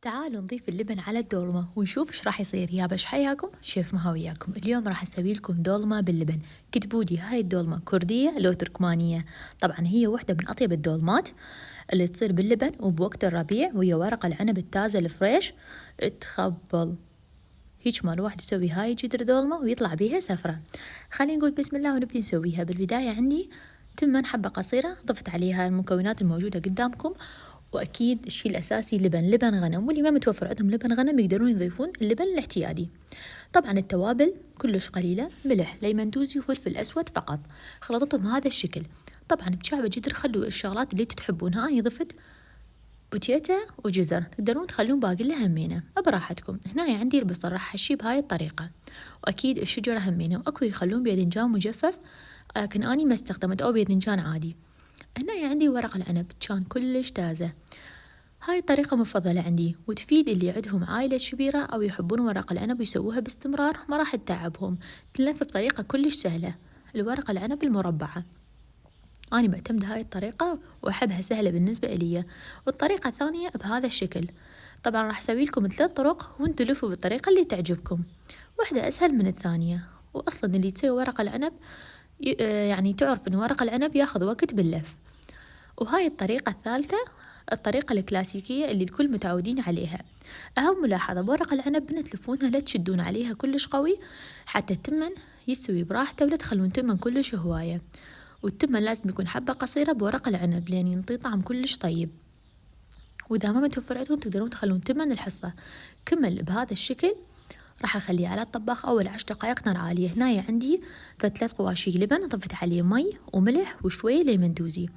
تعالوا نضيف اللبن على الدولمة ونشوف ايش راح يصير. يا باش حياكم شيف مها وياكم. اليوم راح اسوي لكم دولمة باللبن. كتبوا لي هاي الدولمة كردية لو تركمانية. طبعا هي واحدة من اطيب الدولمات اللي تصير باللبن وبوقت الربيع، وهي ورق العنب التازة الفريش تخبل. هيج ما الواحد يسوي هاي جدر دولمة ويطلع بيها سفرة. خلينا نقول بسم الله ونبدي نسويها. بالبداية عندي تمن حبة قصيرة، ضفت عليها المكونات الموجودة قدامكم، وأكيد الشيء الأساسي لبن غنم، واللي ما متوفر عندهم لبن غنم يقدرون يضيفون اللبن الاعتيادي. طبعا التوابل كلش قليلة، ملح ليمن دوزي وفلفل أسود فقط، خلطتهم هذا الشكل. طبعا بشعبة جدر خلوا الشغلات اللي تحبونها. أنا ضفت بوتيتا وجزر، تقدرون تخلون باقي له همينة براحتكم. هنا عندي البصل راح أحشيه بهاي الطريقة، وأكيد الشجرة همينة، وأكو يخلون باذنجان مجفف لكن أني ما استخدمت، أو باذنجان عادي. هنا عندي ورق العنب كان كلش تازة. هاي الطريقة مفضلة عندي وتفيد اللي عندهم عائلة كبيرة أو يحبون ورق العنب ويسووها باستمرار، ما راح تتعبهم. تلف بطريقة كلش سهلة. الورق العنب المربعة أنا بعتمد هاي الطريقة وأحبها، سهلة بالنسبة إلي. والطريقة الثانية بهذا الشكل. طبعا راح أسوي لكم 3 طرق وانتوا لفوا بالطريقة اللي تعجبكم، واحدة أسهل من الثانية. وأصلا اللي تسوي ورق العنب يعني تعرف إن ورق العنب ياخذ وقت باللف. وهاي الطريقة الثالثة، الطريقة الكلاسيكية اللي الكل متعودين عليها. أهم ملاحظة بورق العنب إن تلفونها لا تشدون عليها كلش قوي حتى التمن يستوي براحته، ولا تخلون تمن كلش هواية. والتمن لازم يكون حبة قصيرة بورق العنب لين ينطي طعم كلش طيب. وإذا ما متوفر عندكم تقدرون تخلون تمن الحصة. كمل بهذا الشكل. راح أخليه على الطباخ أول 10 دقائق نار عالية. هنا عندي 3 قواشي لبن، ضفت عليه مي وملح وشوية ليمن دوزي،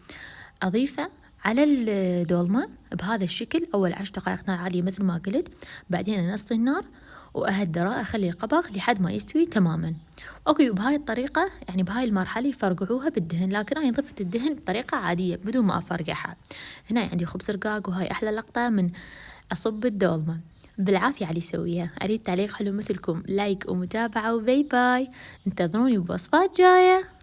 أضيفه على الدولمة بهذا الشكل أول 10 دقائق نار عالية مثل ما قلت. بعدين أنصي النار وأهدره، أخلي القبق لحد ما يستوي تماما. أوكي، بهاي الطريقة يعني بهاي المرحلة يفرقعوها بالدهن، لكن أنا ضفت الدهن بطريقة عادية بدون ما أفرقعها. هنا عندي خبز رقاق، وهاي أحلى لقطة من أصب الدولمة. بالعافية علي يسويها. أريد تعليق حلو مثلكم، لايك ومتابعة، وباي باي. انتظروني بوصفات جاية.